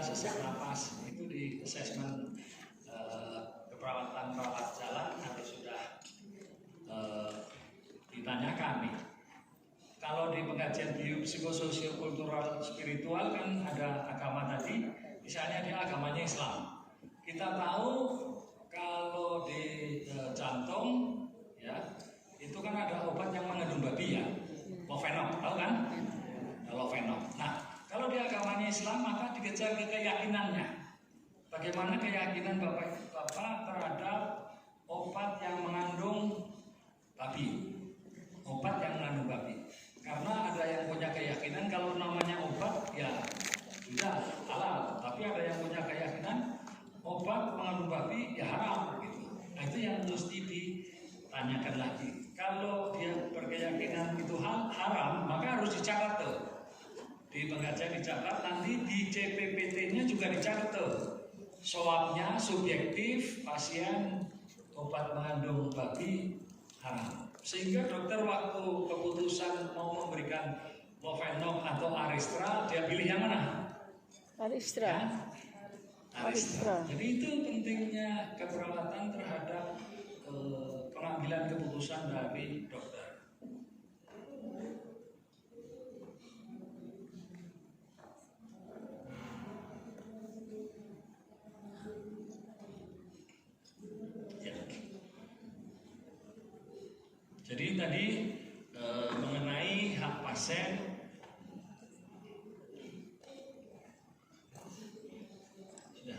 sesak napas, itu di asesmen keperawatan rawat jalan harus sudah ditanyakan nih. Kalau di pengkajian biopsikososio-kultural spiritual kan ada agama tadi, misalnya dia agamanya Islam. Kita tahu kalau di jantung ya itu kan ada obat yang mengandung babi ya, Lovenox, tahu kan? Lovenox. Nah, kalau di agamanya Islam maka dikejar ke keyakinannya. Bagaimana keyakinan Bapak terhadap obat yang mengandung babi? Obat yang mengandung babi. Karena ada yang punya keyakinan kalau namanya obat ya sudah halal, tapi ada yang punya keyakinan obat mengandung babi ya haram gitu. Nah, itu yang mesti ditanyakan lagi. Kalau dia berkeyakinan itu haram, maka harus dicatat tuh. Di pengajian dicatat, nanti di CPPT-nya juga dicatat tuh. Swabnya subjektif, pasien obat mengandung babi haram. Sehingga dokter waktu keputusan mau memberikan Lovenox atau Aristra, dia pilih yang mana? Aristra. Ya? Aristra. Jadi itu pentingnya keperawatan terhadap pengambilan keputusan dari dokter. Jadi tadi mengenai hak pasien sudah.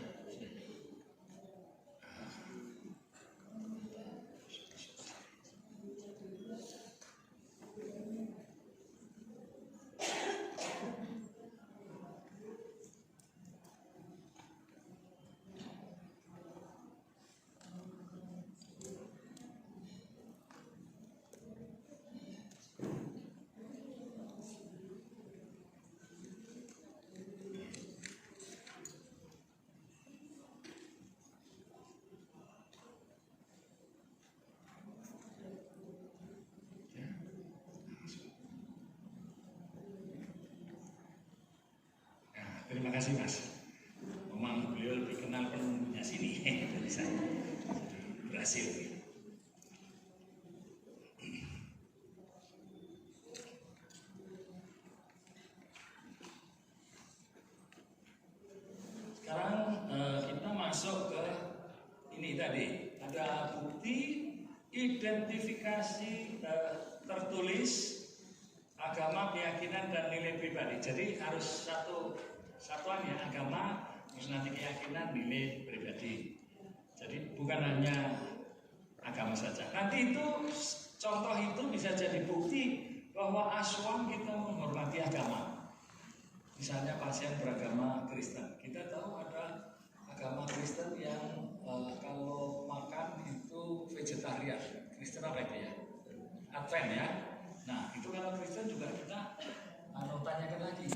Terima kasih Mas. Memang beliau lebih kenal penunggunya sini dari saya. Jadi berhasil. Sekarang kita masuk ke ini tadi. Ada bukti identifikasi tertulis agama, keyakinan, dan nilai pribadi. Jadi harus satuan ya, agama, terus nanti keyakinan, nilai pribadi. Jadi bukan hanya agama saja. Nanti itu contoh itu bisa jadi bukti bahwa aswang kita menghormati agama. Misalnya pasien beragama Kristen, kita tahu ada agama Kristen yang kalau makan itu vegetarian. Kristen apa itu ya? Advent ya. Nah itu kalau Kristen juga kita tanyakan lagi.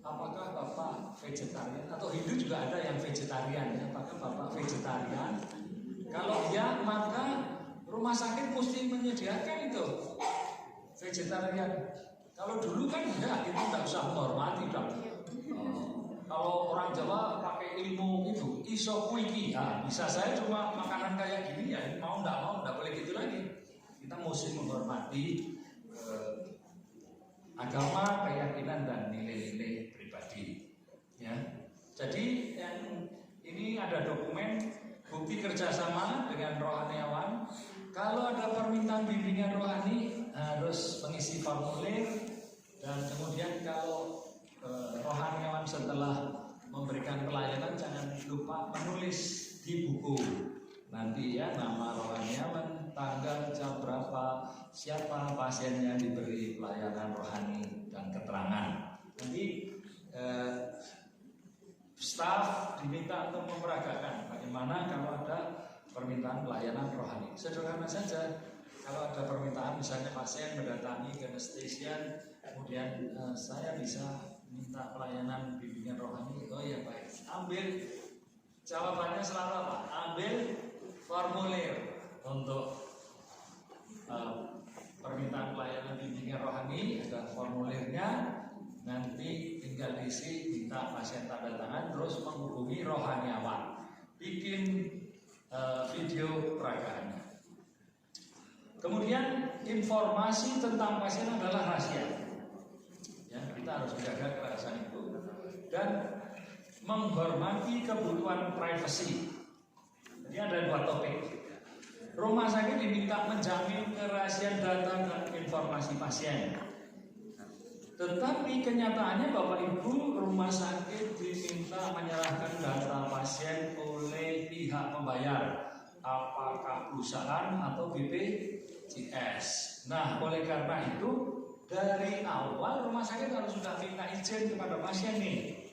Apakah Bapak vegetarian atau Hindu juga ada yang vegetarian? Apakah Bapak vegetarian? Kalau iya, maka rumah sakit mesti menyediakan itu vegetarian. Kalau dulu kan enggak, itu tidak usah menghormati dong. Kalau orang Jawa pakai ilmu itu iso kuiki, ya, bisa saya cuma makanan kayak gini ya mau enggak boleh gitu lagi. Kita mesti menghormati agama, keyakinan, dan nilai-nilai pribadi. Ya, jadi yang ini ada dokumen bukti kerjasama dengan rohaniawan. Kalau ada permintaan bimbingan rohani harus mengisi formulir, dan kemudian kalau rohaniawan setelah memberikan pelayanan jangan lupa menulis di buku nanti ya, nama rohaniawan, tanggal, jam berapa, siapa pasiennya diberi pelayanan rohani, dan keterangan. Nanti staf diminta untuk memperagakan bagaimana kalau ada permintaan pelayanan rohani. Sederhana saja, kalau ada permintaan misalnya pasien mendatangi ke anestesian, kemudian saya bisa minta pelayanan bimbingan rohani. Oh ya baik, ambil jawabannya selalu apa? Ambil formulir untuk permintaan pelayanan bimbingan rohani, ada formulirnya. Nanti tinggal diisi, minta pasien tanda tangan, terus menghubungi rohaniawan, bikin video peragaannya. Kemudian informasi tentang pasien adalah rahasia. Ya, kita harus menjaga kerahasiaan itu dan menghormati kebutuhan privasi. Jadi ada dua topik. Rumah sakit diminta menjamin kerahasiaan data dan informasi pasien. Tetapi kenyataannya Bapak Ibu, rumah sakit diminta menyerahkan data pasien oleh pihak pembayar, apakah perusahaan atau BPJS. Nah, oleh karena itu dari awal rumah sakit harus sudah minta izin kepada pasien nih,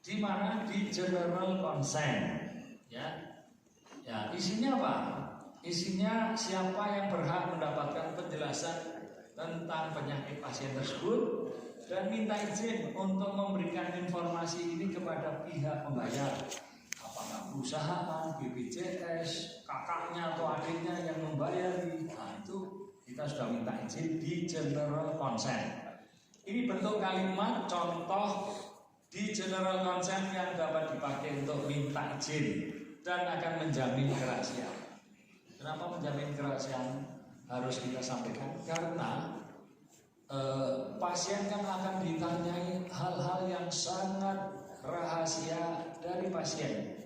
di mana di general consent, ya. Ya, isinya apa? Isinya siapa yang berhak mendapatkan penjelasan tentang penyakit pasien tersebut dan minta izin untuk memberikan informasi ini kepada pihak pembayar, apakah perusahaan, BPJS, kakaknya atau adiknya yang membayari. Nah, itu kita sudah minta izin di general consent. Ini bentuk kalimat contoh di general consent yang dapat dipakai untuk minta izin dan akan menjamin kerahasiaan. Kenapa menjamin kerahasiaan harus kita sampaikan? Karena pasien kan akan ditanyai hal-hal yang sangat rahasia dari pasien.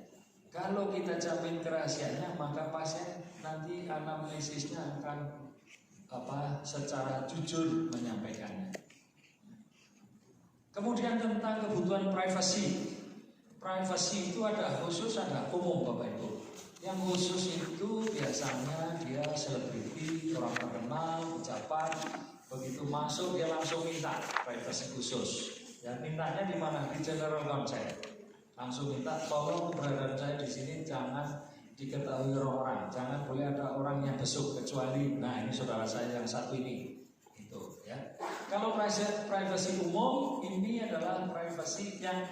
Kalau kita jamin kerahasiaannya, maka pasien nanti anamnesisnya akan secara jujur menyampaikannya. Kemudian tentang kebutuhan privasi. Privasi itu ada khusus, ada umum Bapak Ibu. Yang khusus itu biasanya dia selebriti, orang terkenal, pejabat. Begitu masuk dia langsung minta privasi khusus. Ya, mintanya di mana? Di general consent. Langsung minta tolong keberadaan saya di sini jangan diketahui orang, jangan boleh ada orang yang besuk kecuali ini saudara saya yang satu ini. Itu ya. Kalau privasi umum ini adalah privasi yang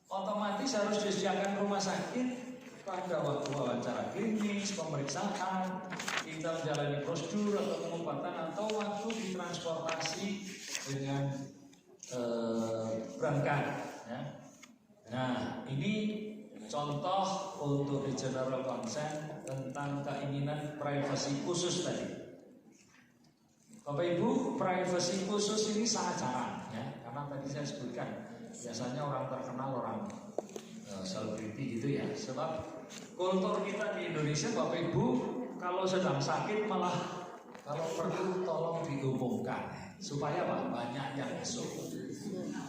otomatis harus disediakan rumah sakit pada waktu wawancara klinis, pemeriksaan, kita menjalani prosedur atau pengobatan atau waktu ditransportasi dengan berangkat. Ya. Nah, ini contoh untuk di general consent tentang keinginan privasi khusus tadi. Bapak Ibu, privasi khusus ini sangat jarang, ya, karena tadi saya sebutkan biasanya orang terkenal, orang selebriti gitu ya. Sebab kultur kita di Indonesia Bapak Ibu, kalau sedang sakit malah kalau perlu tolong diumumkan supaya banyak yang masuk.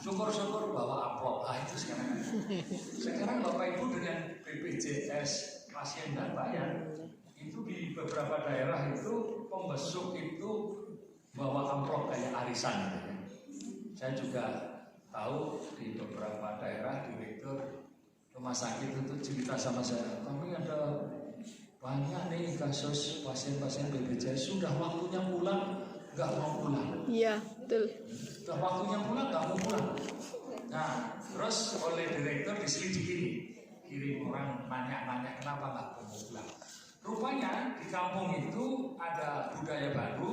Syukur-syukur bawa amplop. Itu sekarang Bapak Ibu dengan BPJS pasien dan bayar itu di beberapa daerah itu pembesuk itu bawa amplop kayak arisan gitu ya. Saya juga tahu di beberapa daerah direktur rumah sakit itu cerita sama saya, kami ada banyak nih kasus pasien-pasien BPJS sudah waktunya pulang nggak mau pulang. Iya, betul. Sudah waktunya pulang nggak mau pulang. Nah, terus oleh direktur diselidiki, kirim orang nanya-nanya kenapa nggak mau pulang. Rupanya di kampung itu ada budaya baru,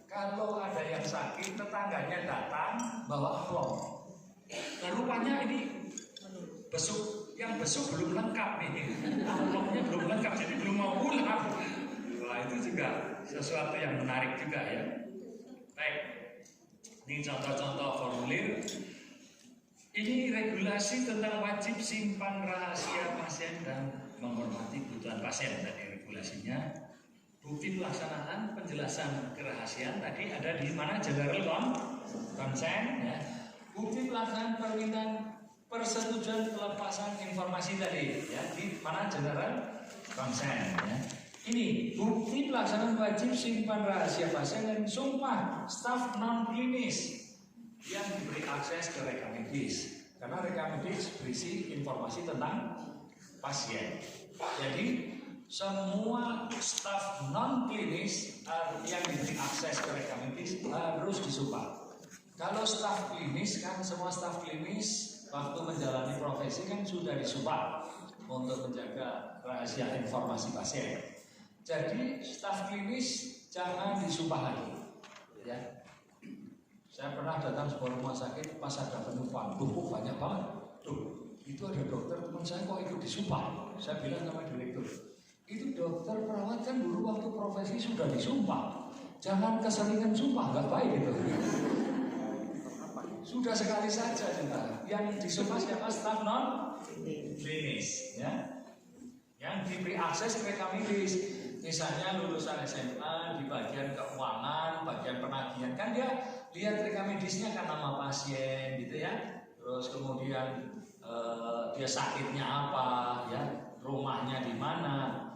kalau ada yang sakit tetangganya datang bawa amplop. Nah, rupanya ini yang besuk belum lengkap nih, amplopnya belum lengkap, jadi belum mau pulang. Wah, itu juga sesuatu yang menarik juga ya. Baik, ini contoh-contoh formulir. Ini regulasi tentang wajib simpan rahasia pasien dan menghormati kebutuhan pasien. Tadi regulasinya. Bukti pelaksanaan penjelasan kerahasiaan tadi ada di mana? General consent ya. Bukti pelaksanaan permintaan persetujuan pelepasan informasi tadi ya, di mana? General consent ya. Ini bukti pelaksanaan wajib simpan rahasia pasien dan sumpah staf non klinis yang diberi akses ke rekam medis, karena rekam medis berisi informasi tentang pasien. Jadi semua staf non klinis yang diberi akses ke rekam medis harus disumpah. Kalau staf klinis kan semua staf klinis waktu menjalani profesi kan sudah disumpah untuk menjaga rahasia informasi pasien. Jadi staf klinis jangan disumpah lagi, ya. Saya pernah datang sebuah rumah sakit pas ada penumpang, banyak banget. Tuh, itu ada dokter teman saya kok ikut disumpah. Saya bilang sama direktur, itu dokter perawat kan dulu waktu profesi sudah disumpah. Jangan keseringan sumpah, nggak baik gitu. Sudah sekali saja kita. Yang disumpah siapa? Staf non klinis, ya. Yang diberi akses rekam medis. Misalnya lulusan SMA di bagian keuangan, bagian penagihan, kan dia lihat rekam medisnya kan nama pasien gitu ya. Terus kemudian dia sakitnya apa, ya, rumahnya di mana.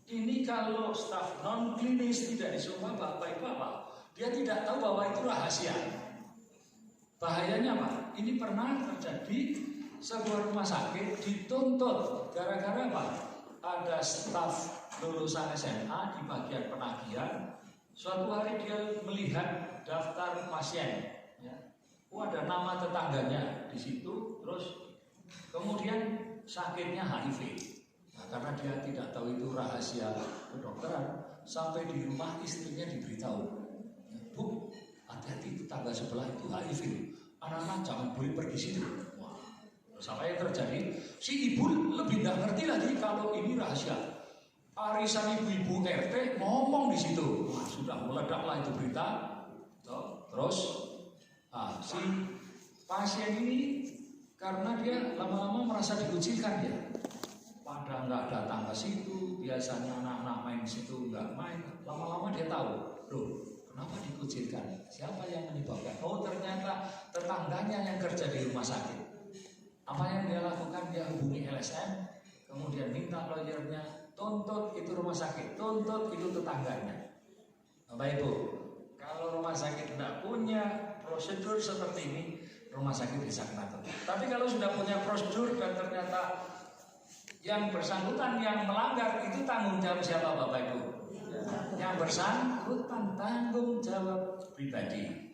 Ini kalau staf non klinis tidak disumpah Bapak Ibu apa? Dia tidak tahu bahwa itu rahasia. Bahayanya apa? Ini pernah terjadi sebuah rumah sakit dituntut gara-gara apa? Ada staf lulusan SMA di bagian penagihan. Suatu hari dia melihat daftar pasien, ya. Ada nama tetangganya di situ, terus kemudian sakitnya HIV. Nah, karena dia tidak tahu itu rahasia kedokteran, sampai di rumah istrinya diberitahu, Bu, hati-hati tetangga sebelah itu HIV. Anak-anak jangan boleh pergi situ. Wah, terus apa yang terjadi? Si ibu lebih nggak ngerti lagi kalau ini rahasia. Arisan ibu-ibu RT ngomong di situ. Wah, sudah meledaklah itu berita. Terus, si pasien ini karena dia lama-lama merasa dikucilkan ya. Pada nggak datang ke situ, biasanya anak-anak main di situ nggak main. Lama-lama dia tahu, loh, kenapa dikucilkan? Siapa yang menyebabkan? Oh, ternyata tetangganya yang kerja di rumah sakit. Apa yang dia lakukan? Dia hubungi LSM, kemudian minta lawyernya, tuntut itu rumah sakit, tuntut itu tetangganya. Bapak Ibu, kalau rumah sakit tidak punya prosedur seperti ini, rumah sakit bisa kena tuntut. Tapi kalau sudah punya prosedur dan ternyata yang bersangkutan yang melanggar, itu tanggung jawab siapa Bapak Ibu? Yang bersangkutan tanggung jawab pribadi.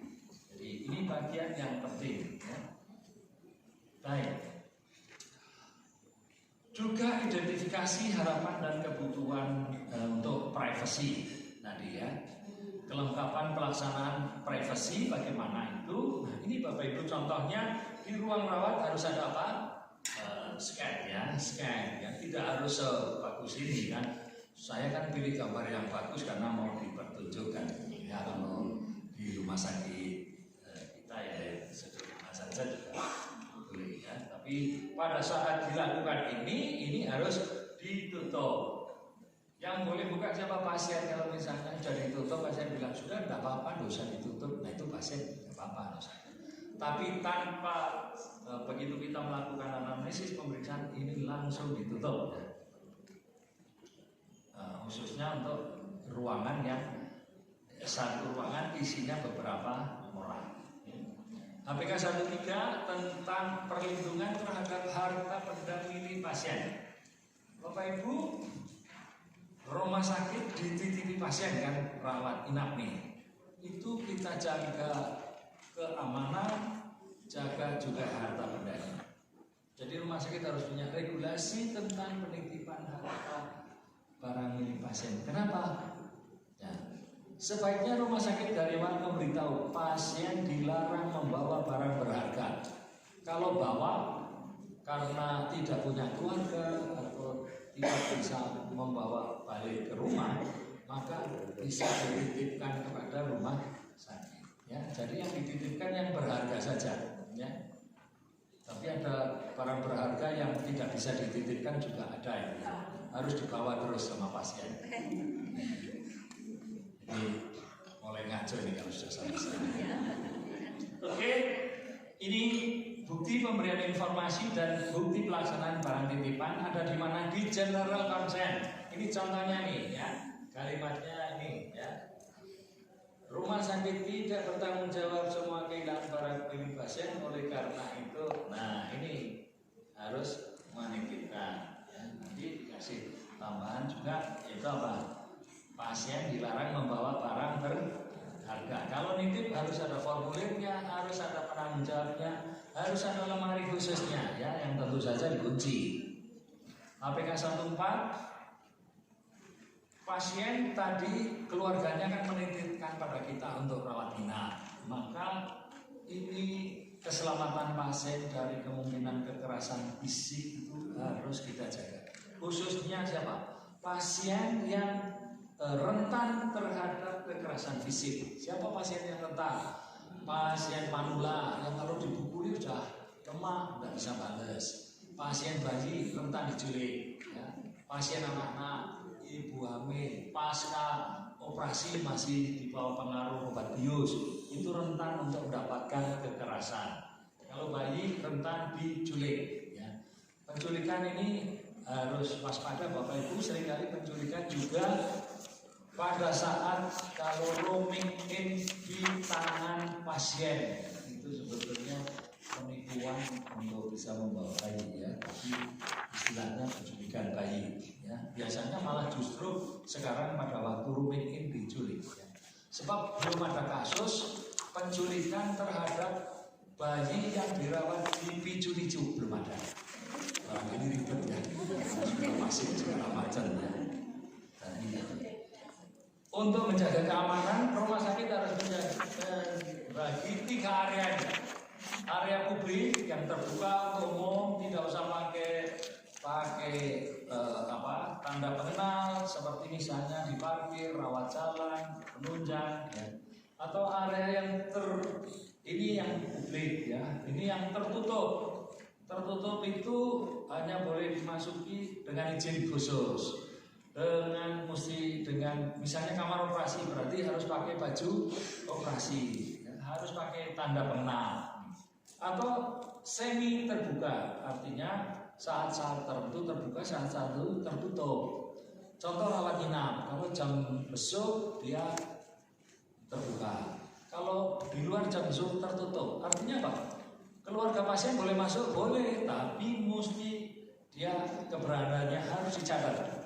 Jadi ini bagian yang penting, ya. Baik. Juga identifikasi harapan dan kebutuhan untuk privasi tadi ya. Kelengkapan pelaksanaan privasi bagaimana itu? Nah, ini Bapak Ibu contohnya di ruang rawat harus ada apa? Scan ya. Tidak harus sebagus ini kan. Saya kan pilih gambar yang bagus karena mau dipertunjukkan ya, kalau di rumah sakit kita ya sederhana saja juga boleh ya. Tapi pada saat dilakukan ini harus ditutup. Yang boleh buka siapa? Pasien. Kalau misalnya sudah ditutup, pasien bilang sudah tidak apa-apa, tidak usah ditutup. Nah itu pasien tidak apa-apa. Tapi tanpa begitu kita melakukan anamnesis pemeriksaan ini langsung ditutup. Khususnya untuk ruangan yang satu ruangan isinya beberapa orang. HPK 13 tentang perlindungan terhadap harta benda milik pasien. Bapak Ibu, rumah sakit dititipi pasien kan, rawat inap nih. Itu kita jaga keamanan, jaga juga harta bendanya. Jadi rumah sakit harus punya regulasi tentang penitipan harta barang milik pasien. Kenapa? Ya, sebaiknya rumah sakit dari awal memberitahu pasien dilarang membawa barang berharga. Kalau bawa karena tidak punya keluarga atau tidak bisa membawa balik ke rumah, maka bisa dititipkan kepada rumah sakit. Ya, jadi yang dititipkan yang berharga saja. Ya. Tapi ada barang berharga yang tidak bisa dititipkan juga ada ya. Harus dibawa terus sama pasien. Jadi mulai ngaco ini kalau sudah selesai. Oke, ini bukti pemberian informasi dan bukti pelaksanaan barang titipan ada di mana? Di general consent. Ini contohnya nih ya, kalimatnya ini ya. Rumah sakit tidak bertanggung jawab semua kehilangan barang milik pasien, oleh karena itu, nah ini harus menitipkan. Ya, nanti dikasih tambahan juga itu apa? Pasien dilarang membawa barang berharga. Kalau nitip harus ada formulirnya, harus ada penanggung jawabnya, harus ada lemari khususnya ya, yang tentu saja dikunci. HPK 14, pasien tadi keluarganya kan menitipkan pada kita untuk rawat inap, maka ini keselamatan pasien dari kemungkinan kekerasan fisik itu harus kita jaga. Khususnya siapa? Pasien yang rentan terhadap kekerasan fisik. Siapa pasien yang rentan? Pasien manula yang kalau dipukuli sudah lemah, tidak bisa balas. Pasien bayi rentan diculik. Ya. Pasien anak-anak, ibu hamil, pasca operasi masih di bawah pengaruh obat bius, itu rentan untuk mendapatkan kekerasan. Kalau bayi rentan diculik. Ya. Penculikan ini harus waspada Bapak Ibu, seringkali penculikan juga pada saat kalau roaming in di tangan pasien, itu sebetulnya penipuan untuk bisa membawa bayi ya, tapi istilahnya penculikan bayi ya. Biasanya malah justru sekarang pada waktu roaming in diculik ya. Sebab belum ada kasus penculikan terhadap bayi yang dirawat di picu-picu, belum ada. Nah, ini ribet ya, masih segala macam ya. Untuk menjaga keamanan, rumah sakit harus bagi 3 area. Area publik yang terbuka untuk umum, tidak usah pakai tanda pengenal seperti misalnya di parkir, rawat jalan, penunjang, ya. Atau area yang ini yang publik ya, ini yang tertutup. Tertutup itu hanya boleh dimasuki dengan izin khusus. Dengan misalnya kamar operasi berarti harus pakai baju operasi, ya, harus pakai tanda pengenal. Atau semi terbuka, artinya saat-saat tertentu terbuka, saat-saat tertentu tertutup. Contoh rawat inap, kalau jam besuk dia terbuka. Kalau di luar jam besuk tertutup, artinya apa? Keluarga pasien boleh masuk, boleh, tapi mesti dia keberadaannya harus dicatat.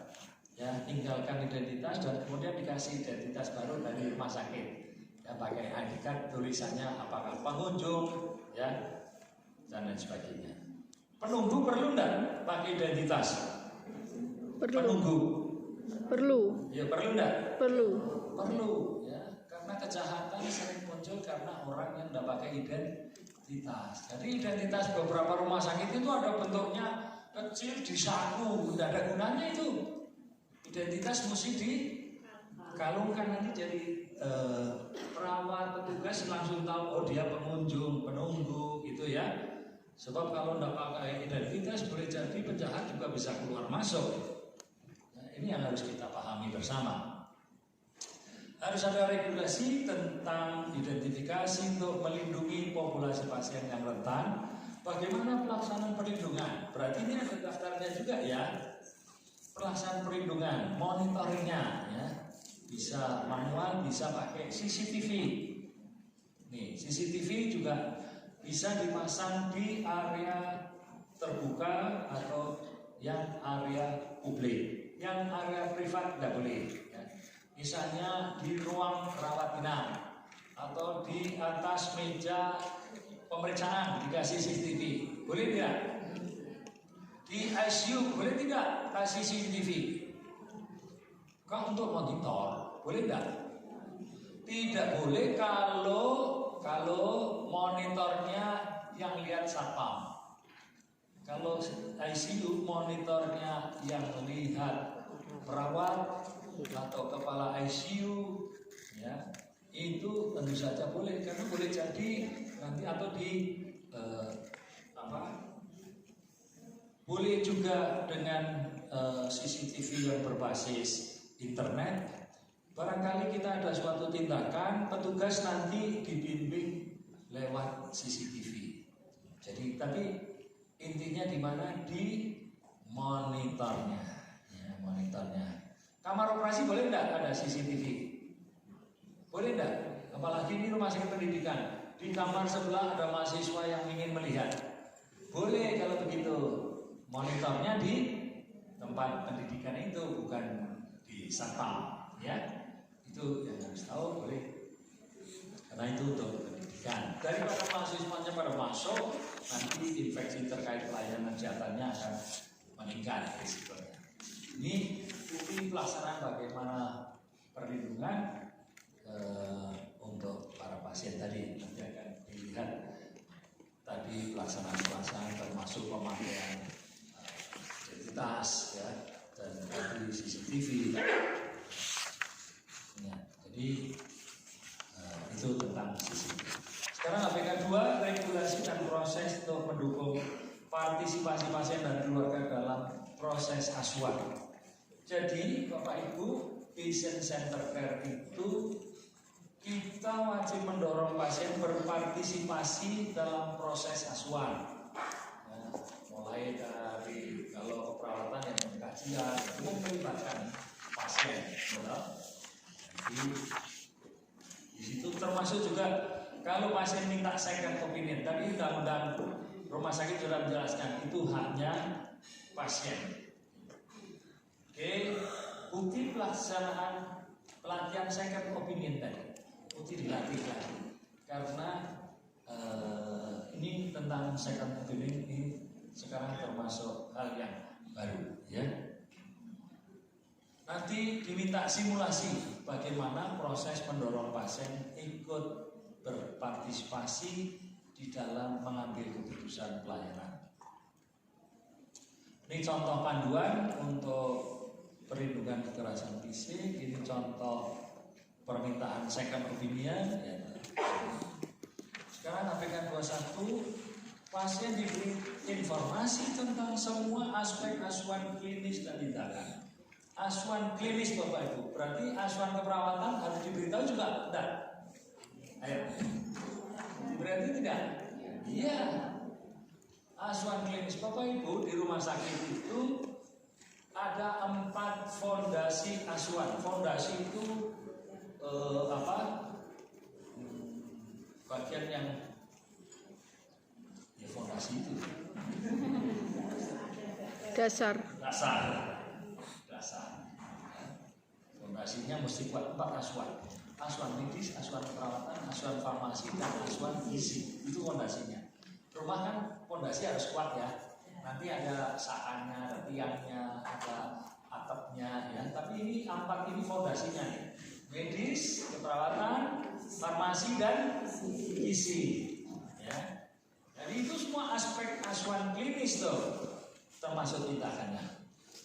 Ya, tinggalkan identitas dan kemudian dikasih identitas baru dari rumah sakit. Ya, pakai ID card tulisannya apakah pengunjung, ya, dan lain sebagainya. Penunggu perlu enggak pakai identitas? Perlu. Penunggu. Perlu. Ya, perlu enggak? Perlu. Perlu, ya. Karena kejahatan sering muncul karena orang yang enggak pakai identitas. Jadi identitas beberapa rumah sakit itu ada bentuknya kecil di saku, enggak ada gunanya itu. Identitas mesti dikalungkan, nanti jadi perawat, petugas langsung tahu oh dia pengunjung, penunggu gitu ya. Sebab kalau tidak pakai identitas boleh jadi penjahat juga bisa keluar masuk. Nah, ini yang harus kita pahami bersama. Harus ada regulasi tentang identifikasi untuk melindungi populasi pasien yang rentan. Bagaimana pelaksanaan perlindungan? Berarti ini ada daftarnya juga ya. Pelaksanaan perlindungan, monitoringnya ya, bisa manual, bisa pakai CCTV. Nih, CCTV juga bisa dipasang di area terbuka atau yang area publik. Yang area privat tidak boleh. Ya. Misalnya di ruang rawat inap atau di atas meja pemeriksaan dikasih CCTV, boleh tidak? Di ICU boleh tidak kasih CCTV? Kau untuk monitor, boleh tidak? Tidak boleh kalau monitornya yang lihat satpam. Kalau ICU monitornya yang lihat perawat atau kepala ICU, ya itu tentu saja boleh, karena boleh jadi nanti atau di boleh juga dengan CCTV yang berbasis internet. Barangkali kita ada suatu tindakan, petugas nanti dibimbing lewat CCTV. Jadi, tapi intinya di mana? Di monitornya. Ya, monitornya. Kamar operasi boleh enggak ada CCTV? Boleh enggak? Apalagi ini rumah sakit pendidikan. Di kamar sebelah ada mahasiswa yang ingin melihat. Boleh kalau begitu. Monitornya di tempat pendidikan itu, bukan di satpam, ya. Itu yang harus tahu, boleh. Karena itu untuk pendidikan. Daripada mahasiswanya pada masuk, nanti infeksi terkait pelayanan kesehatannya akan meningkat risikonya. Ini bukti pelaksanaan bagaimana perlindungan untuk para pasien tadi. Nanti akan dilihat lihat tadi pelaksanaan termasuk pemakaian identitas ya, dan tadi CCTV ya, jadi itu tentang CCTV. Sekarang APK 2, regulasi dan proses untuk mendukung partisipasi pasien dan keluarga dalam proses asuhan. Jadi Bapak Ibu, patient center care itu kita wajib mendorong pasien berpartisipasi dalam proses asuhan. Ya, mulai dari kalau keperawatan yang kajian itu melibatkan pasien. Ya. Jadi di situ termasuk juga kalau pasien minta second opinion, tadi undang-undang rumah sakit sudah menjelaskan itu haknya pasien. Oke, bukti pelaksanaan pelatihan second opinion tadi, bukti dilatih lagi karena ini tentang second opinion ini sekarang termasuk hal yang baru ya. Nanti diminta simulasi bagaimana proses mendorong pasien ikut berpartisipasi di dalam mengambil keputusan pelayanan. Ini contoh panduan untuk perlindungan kekerasan fisik, ini contoh permintaan second opinion ya. Sekarang APK 21, pasien diberi informasi tentang semua aspek asuhan klinis dan tindakan. Asuhan klinis Bapak Ibu, berarti asuhan keperawatan harus diberitahu juga? Tidak. Ayo. Berarti tidak? Iya. Asuhan klinis Bapak Ibu di rumah sakit itu ada 4 fondasi asuhan. Fondasi itu bagian yang ya fondasi itu Dasar. Fondasinya mesti kuat 4 asuhan. Asuhan medis, asuhan perawatan, asuhan farmasi, dan asuhan gizi. Itu fondasinya. Rumah kan fondasi harus kuat ya. Nanti ada sakannya, ada tiangnya, ada atapnya ya. Tapi ini 4 ini fondasinya nih. Medis, keperawatan, farmasi, dan gizi. Ya. Jadi itu semua aspek asuhan klinis tuh, termasuk tindakannya.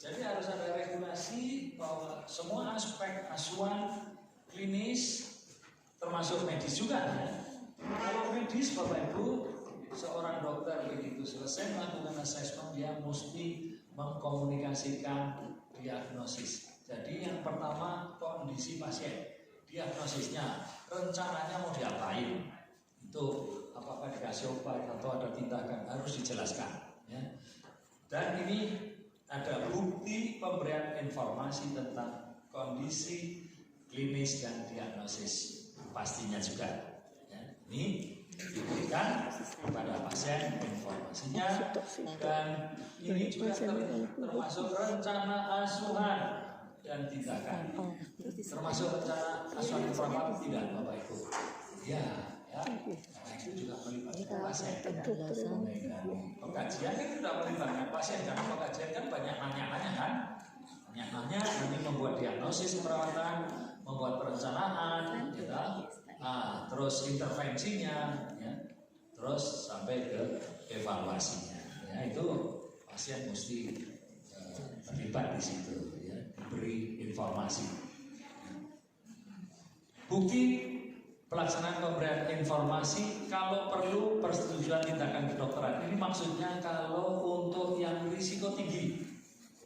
Jadi harus ada regulasi bahwa semua aspek asuhan klinis termasuk medis juga ya. Kalau medis Bapak Ibu, seorang dokter begitu selesai melakukan asesmen dia mesti mengkomunikasikan diagnosis. Jadi yang pertama kondisi pasien, diagnosisnya, rencananya mau diapain, itu apakah dikasih obat atau ada tindakan harus dijelaskan ya. Dan ini ada bukti pemberian informasi tentang kondisi klinis dan diagnosis pastinya juga ya. Ini diberikan kepada pasien informasinya, dan ini juga termasuk rencana asuhan dan tindakan, termasuk rencana asuhan keperawatan tidak Bapak Ibu ya, karena itu juga melibatkan pasien ya. Pengkajian kan sudah melibatkan pasien, karena pengkajian kan banyak nanya-nanya kan, banyak nanya, nanti membuat diagnosis keperawatan, membuat perencanaan ya. Nah, terus intervensinya ya, terus sampai ke evaluasinya ya, itu pasien mesti terlibat di situ ya, diberi informasi. Bukti pelaksanaan pemberian informasi kalau perlu persetujuan tindakan kedokteran. Ini maksudnya kalau untuk yang risiko tinggi.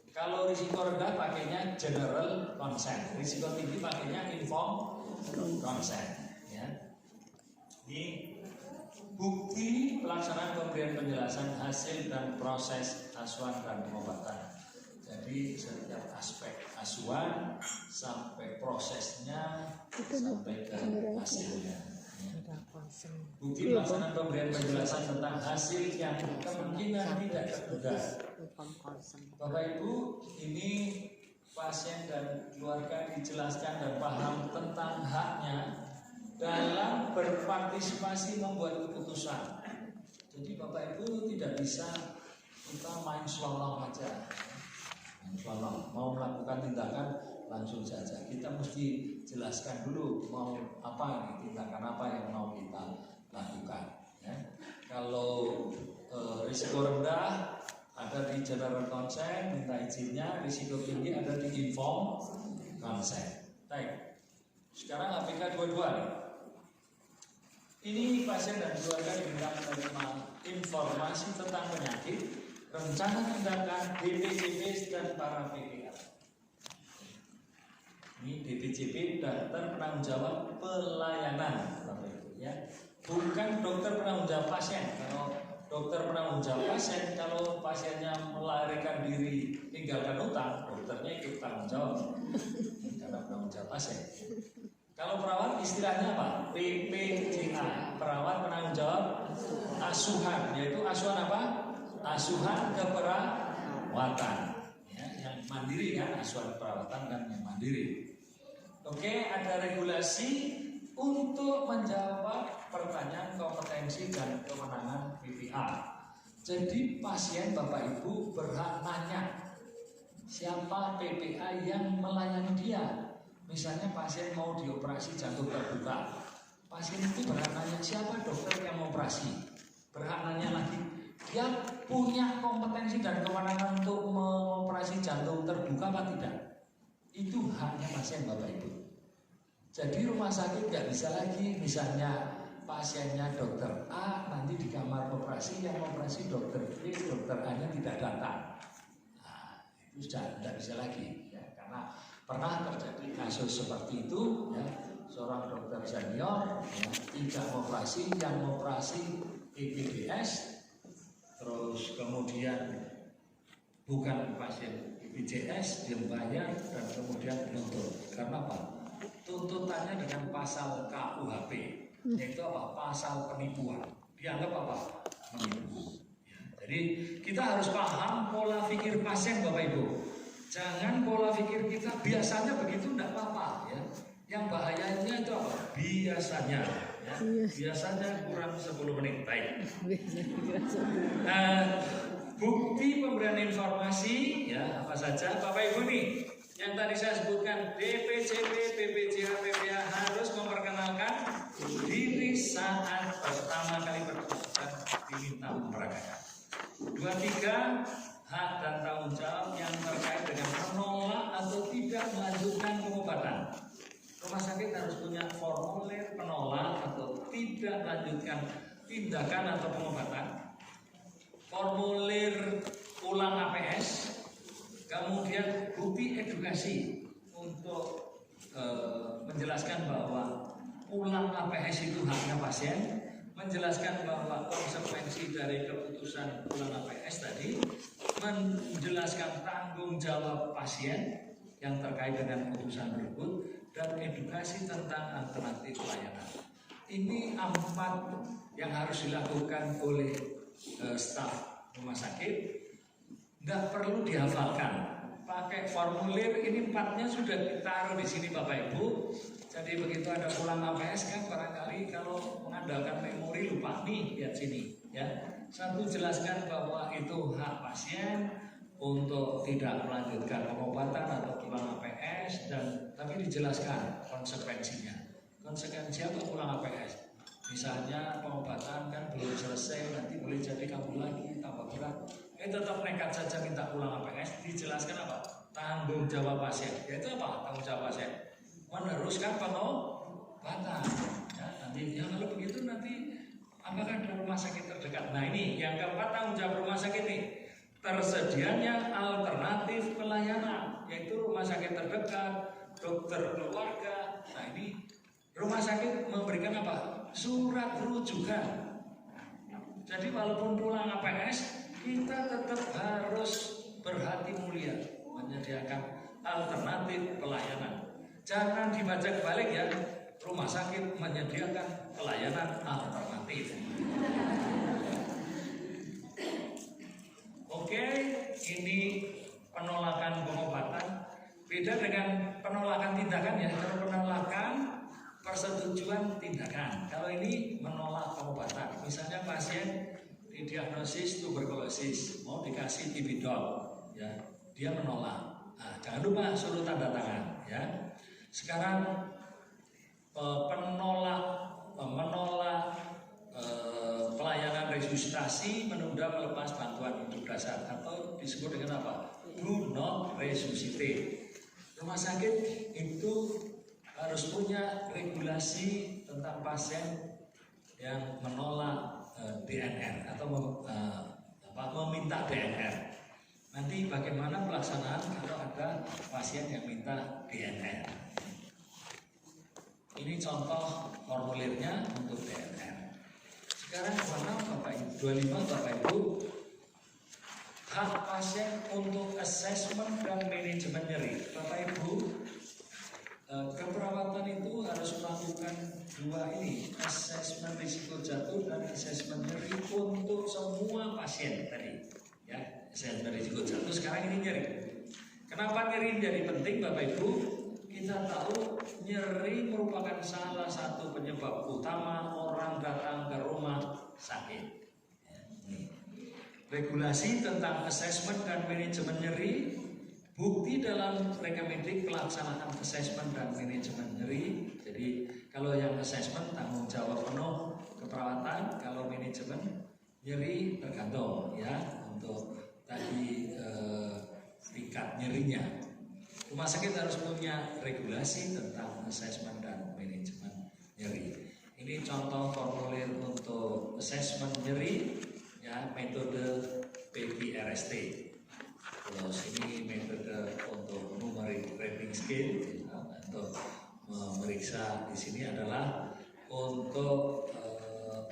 Kalau risiko rendah pakainya general consent, risiko tinggi pakainya informed consent. Ini bukti pelaksanaan pemberian penjelasan hasil dan proses asuhan dan pengobatan. Jadi setiap aspek asuhan sampai prosesnya sampai ke hasilnya. Bukti pelaksanaan pemberian penjelasan tentang hasil yang kemungkinan tidak terduga. Bapak Ibu, ini pasien dan keluarga dijelaskan dan paham tentang haknya dalam berpartisipasi membuat keputusan. Jadi Bapak Ibu tidak bisa kita main selolong aja, mau melakukan tindakan langsung saja. Kita mesti jelaskan dulu mau apa ini, tindakan apa yang mau kita lakukan. Kalau risiko rendah ada di general consent, minta izinnya. Risiko tinggi ada di inform consent. Baik. Sekarang APK 22 nih. Ini pasien dan keluarga diminta menerima informasi tentang penyakit, rencana tindakan, DPJP dan para PPA. Ini DPJP, dokter penanggung jawab pelayanan, ya. Bukan dokter penanggung jawab pasien. Kalau dokter penanggung jawab pasien, kalau pasiennya melarikan diri tinggalkan utang, dokternya ikut tanggung jawab karena penanggung jawab pasien. Kalau perawat istilahnya apa? PPJA, perawat penanggung jawab asuhan, yaitu asuhan apa? Asuhan keperawatan, ya, yang mandiri kan, asuhan perawatan kan yang mandiri. Oke, ada regulasi untuk menjawab pertanyaan kompetensi dan kewenangan PPA. Jadi pasien Bapak Ibu berhak nanya siapa PPA yang melayani dia. Misalnya pasien mau dioperasi jantung terbuka, pasien itu berhak nanya siapa dokter yang mau operasi. Berhak nanya lagi, dia punya kompetensi dan kewenangan untuk mengoperasi jantung terbuka apa tidak? Itu haknya pasien Bapak Ibu. Jadi rumah sakit nggak bisa lagi, misalnya pasiennya dokter A, nanti di kamar operasi yang operasi dokter B, dokter A-nya tidak datang. Nah, itu sudah tidak bisa lagi, ya, karena pernah terjadi kasus seperti itu, ya, seorang dokter senior ya, tidak operasi, yang operasi IPDS, terus kemudian bukan pasien BPJS, dia bayar dan kemudian menuntut. Karena apa? Tuntutannya dengan pasal KUHP, yaitu apa? Pasal penipuan. Dianggap apa? Menipu. Ya, jadi kita harus paham pola pikir pasien Bapak Ibu. Jangan pola pikir kita biasanya begitu tidak apa-apa, ya. Yang bahayanya itu apa? Biasanya, ya. Biasanya kurang 10 menit. Baik. Bukti pemberian informasi, ya, apa saja Bapak Ibu nih yang tadi saya sebutkan, DPJP, BPJH, PPA harus memperkenalkan diri saat pertama kali bertemu dan diminta memperagakan. 23, hak dan tanggung jawab yang terkait dengan menolak atau tidak melanjutkan pengobatan. Rumah sakit harus punya formulir penolak atau tidak melanjutkan tindakan atau pengobatan, formulir ulang APS, kemudian bukti edukasi untuk menjelaskan bahwa ulang APS itu haknya pasien, menjelaskan bahwa konsekuensi dari keputusan ulang APS tadi, menjelaskan tanggung jawab pasien yang terkait dengan keputusan tersebut, dan edukasi tentang alternatif layanan. Ini 4 yang harus dilakukan oleh staf rumah sakit. Tidak perlu dihafalkan, pakai formulir. Ini 4-nya sudah ditaruh di sini Bapak Ibu. Jadi begitu ada ulang APS kan barangkali kalau mengandalkan memori lupa nih, lihat sini ya. Satu, jelaskan bahwa itu hak pasien untuk tidak melanjutkan pengobatan atau ulang APS, dan tapi dijelaskan konsekuensinya. Konsekuensi apa ulang APS? Misalnya pengobatan kan belum selesai, nanti boleh jadi kambuh lagi, tambah berat. Tetap nekat saja minta ulang APS. Dijelaskan apa? Tanggung jawab pasien. Yaitu apa? Tanggung jawab pasien meneruskan pengobatan. Ya, nanti ya kalau begitu nanti apakah ada rumah sakit terdekat? Nah ini yang keempat, tanggung jawab rumah sakit nih. Tersedianya alternatif pelayanan, yaitu rumah sakit terdekat, dokter keluarga. Nah ini rumah sakit memberikan apa? Surat rujukan. Jadi walaupun pulang APS, kita tetap harus berhati mulia menyediakan alternatif pelayanan. Jangan dibaca kebalik ya, rumah sakit menyediakan pelayanan alternatif. Oke, ini penolakan pengobatan. Beda dengan penolakan tindakan ya. Kalau penolakan persetujuan tindakan, kalau ini menolak pengobatan. Misalnya pasien didiagnosis tuberkulosis, mau dikasih tibidol, ya, dia menolak. Nah, jangan lupa suruh tanda tangan, ya. Sekarang menolak pelayanan resusitasi menunda melepas bantuan hidup dasar atau disebut dengan apa? Do not resuscitate. Rumah sakit itu harus punya regulasi tentang pasien yang menolak DNR atau meminta DNR. Nanti bagaimana pelaksanaan kalau ada pasien yang minta DNR? Ini contoh formulirnya untuk DNR. Sekarang mana Bapak Ibu? 25 Bapak Ibu. Hak pasien untuk asesmen dan manajemen nyeri. Bapak Ibu, keperawatan itu harus melakukan dua ini, asesmen risiko jatuh dan asesmen nyeri untuk semua pasien tadi. Ya, asesmen risiko jatuh sekarang ini nyeri. Kenapa nyeri jadi penting Bapak Ibu? Kita tahu nyeri merupakan salah satu penyebab utama orang datang ke rumah sakit. Regulasi tentang asesmen dan manajemen nyeri, bukti dalam rekomendik pelaksanaan asesmen dan manajemen nyeri. Jadi kalau yang asesmen tanggung jawab penuh keperawatan, kalau manajemen nyeri tergantung ya untuk tadi tingkat nyerinya. Rumah sakit harus punya regulasi tentang asesmen dan manajemen nyeri. Ini contoh formulir untuk asesmen nyeri. Ya, metode PPRST. Terus ini metode untuk numeric rating scale ya, untuk memeriksa di sini adalah untuk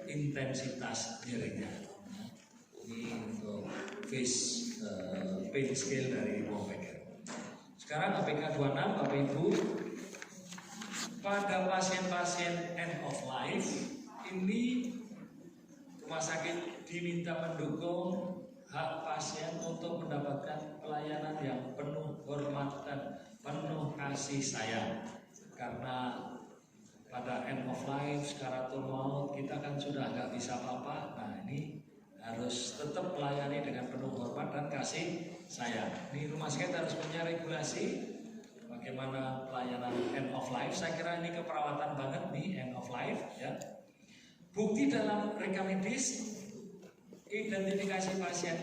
intensitas nyerinya. Ya, ini untuk pain scale dari Wong-Becker. Sekarang APK 26 Bapak Ibu, pada pasien-pasien end of life ini rumah sakit diminta mendukung hak pasien untuk mendapatkan pelayanan yang penuh hormat dan penuh kasih sayang. Karena pada end of life, sekaratul maut, kita kan sudah nggak bisa apa-apa. Nah ini harus tetap melayani dengan penuh hormat dan kasih sayang. Ini rumah sakit harus punya regulasi bagaimana pelayanan end of life. Saya kira ini keperawatan banget nih end of life ya. Bukti dalam rekam medis, identifikasi pasien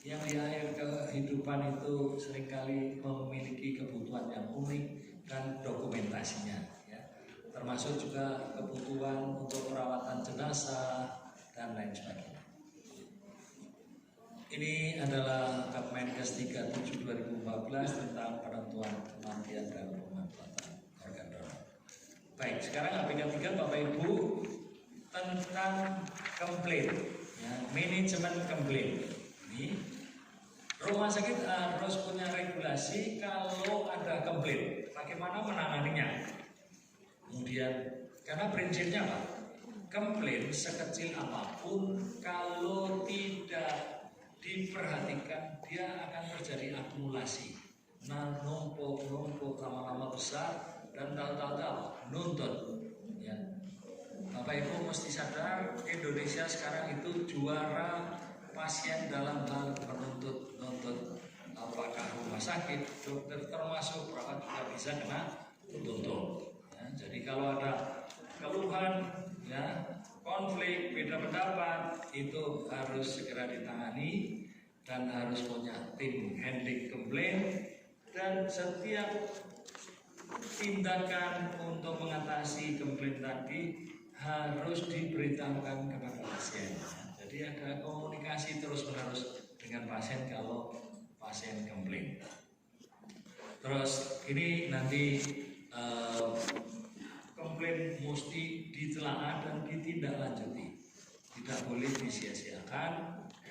yang di akhir kehidupan itu seringkali memiliki kebutuhan yang unik dan dokumentasinya, ya. Termasuk juga kebutuhan untuk perawatan jenazah dan lain sebagainya. Ini adalah Permenkes 37 2014 tentang penentuan kematian dan pemanfaatan organ donor. Baik, sekarang APK 3 Bapak Ibu tentang komplain, ya, manajemen komplain. Ini rumah sakit harus punya regulasi kalau ada komplain, bagaimana menanganinya. Kemudian, karena prinsipnya apa? Komplain sekecil apapun kalau tidak diperhatikan dia akan terjadi akumulasi. Nah, numpuk lama-lama besar dan tahu-tahu nuntut. Ya. Bapak Ibu mesti sadar Indonesia sekarang itu juara pasien dalam hal menuntut apakah rumah sakit, dokter termasuk perawat juga bisa kena tuntut. Ya, jadi kalau ada keluhan, ya, konflik, beda pendapat itu harus segera ditangani dan harus punya tim handling komplain dan setiap tindakan untuk mengatasi komplain tadi harus diberitahukan kepada pasien. Jadi ada komunikasi terus-menerus dengan pasien kalau pasien komplain. Terus ini nanti komplain mesti ditelaah dan ditindaklanjuti, tidak boleh disia-siakan,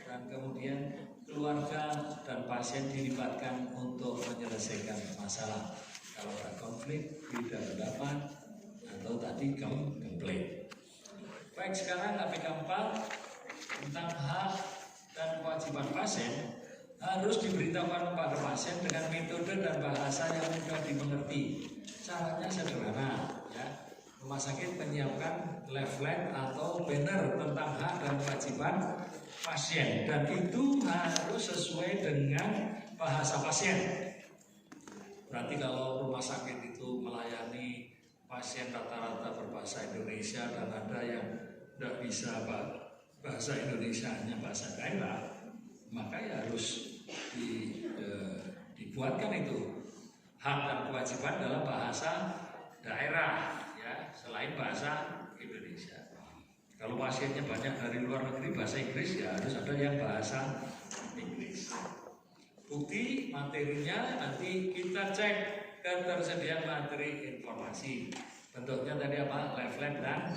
dan kemudian keluarga dan pasien dilibatkan untuk menyelesaikan masalah. Kalau ada konflik, beda pendapat, atau tadi komplain. Baik, sekarang APK 4 tentang hak dan kewajiban pasien harus diberitahukan kepada pasien dengan metode dan bahasa yang mudah dimengerti. Caranya sederhana, ya. Rumah sakit menyiapkan leaflet atau banner tentang hak dan kewajiban pasien, dan itu harus sesuai dengan bahasa pasien. Berarti kalau rumah sakit itu melayani pasien rata-rata berbahasa Indonesia dan ada yang tidak bisa bahasa Indonesianya bahasa daerah, maka ya harus dibuatkan itu hak dan kewajiban dalam bahasa daerah, ya, selain bahasa Indonesia. Kalau pasiennya banyak dari luar negeri bahasa Inggris, ya harus ada yang bahasa Inggris. Bukti materinya nanti kita cek ketersediaan materi informasi. Bentuknya tadi apa? Leaflet dan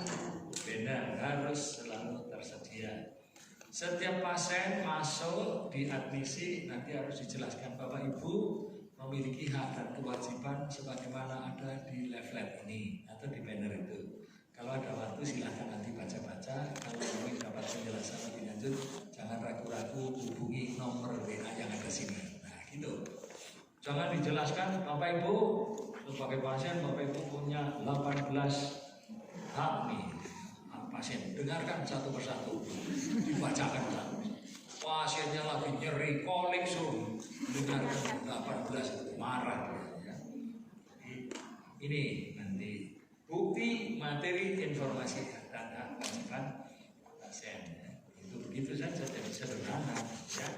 banner harus selalu tersedia. Setiap pasien masuk diadmisi nanti harus dijelaskan Bapak Ibu memiliki hak dan kewajiban sebagaimana ada di leaflet ini atau di banner itu. Kalau ada waktu silahkan nanti baca-baca. Kalau ingin dapat penjelasan lebih lanjut, jangan ragu-ragu hubungi nomor WA yang ada sini. Nah gitu. Jangan dijelaskan Bapak Ibu sebagai pasien, Bapak Ibu punya 18 hak nih. Pasien dengarkan satu persatu, dibacakan satu. Pasiennya lagi nyeri, kolik suruh dengarkan 18 marah. Ya. Ini nanti bukti materi informasi dan hak kewajiban pasien. Ya. Itu begitu saja, jadi sederhana. Ya.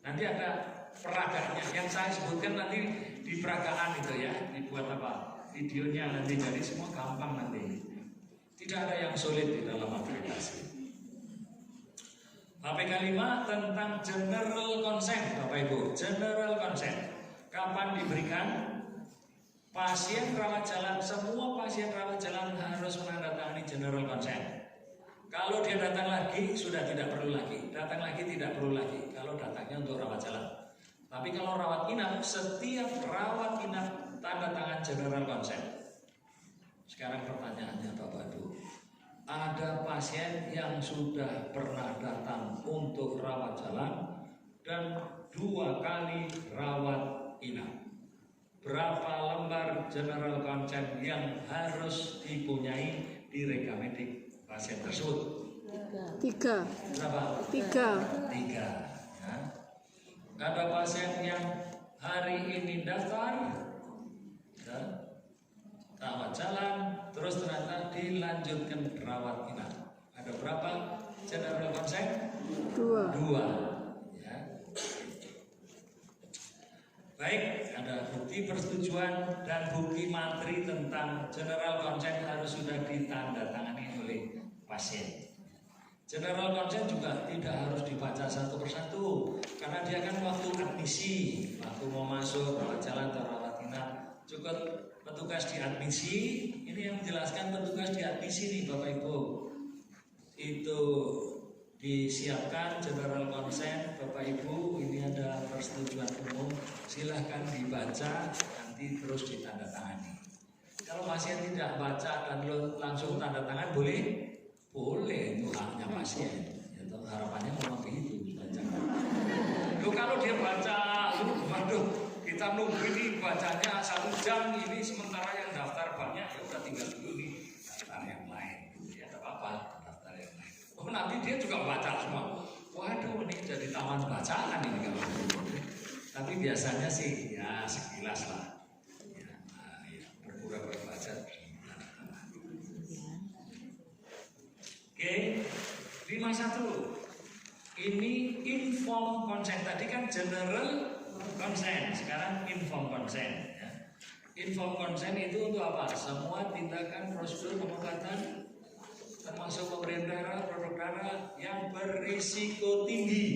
Nanti ada peraganya yang saya sebutkan nanti di peragaan itu ya, dibuat apa videonya nanti, jadi semua gampang nanti. Tidak ada yang sulit di dalam aplikasi. HPK 5 tentang general consent, Bapak Ibu. General consent. Kapan diberikan? Pasien rawat jalan, semua pasien rawat jalan harus menandatangani general consent. Kalau dia datang lagi, sudah tidak perlu lagi. Datang lagi tidak perlu lagi. Kalau datangnya untuk rawat jalan. Tapi kalau rawat inap, setiap rawat inap tanda tangan general consent. Sekarang pertanyaannya Bapak Ibu, ada pasien yang sudah pernah datang untuk rawat jalan dan 2 kali rawat inap. Berapa lembar general consent yang harus dipunyai di rekamedik pasien tersebut? 3. Berapa? 3. 3. Ya. Ada pasien yang hari ini daftar, ya, rawat jalan, terus ternyata dilanjutkan rawat inap. Ada berapa general consent? 2. 2. Ya. Baik, ada bukti persetujuan dan bukti materi tentang general consent harus sudah ditandatangani oleh pasien. General consent juga tidak harus dibaca satu persatu, karena dia kan waktu admisi, waktu mau masuk rawat jalan atau rawat inap, cukup petugas diadmisi. Ini yang menjelaskan petugas diadmisi nih Bapak Ibu. Itu disiapkan general consent Bapak Ibu, ini ada persetujuan umum, silahkan dibaca, nanti terus ditandatangani. Kalau pasien tidak baca dan langsung tanda tangan boleh? Boleh, itu haknya pasien. Ya, harapannya memang begitu. Kalau dia baca, waduh, kita nunggu ini bacanya 1 jam ini, sementara yang daftar banyak, ya udah tinggal dulu nih daftar yang lain. Ya tidak apa-apa, daftar yang lain. Oh nanti dia juga baca semua. Waduh, ini jadi taman bacaan ini kalau gitu. Tapi biasanya sih ya sekilas lah. Ya, berpura-pura baca. Oke, 51. Ini inform consent, tadi kan general consent, sekarang inform consent. Ya. Inform consent itu untuk apa? Semua tindakan prosedur pengobatan termasuk pemberian darah, produk darah yang berisiko tinggi.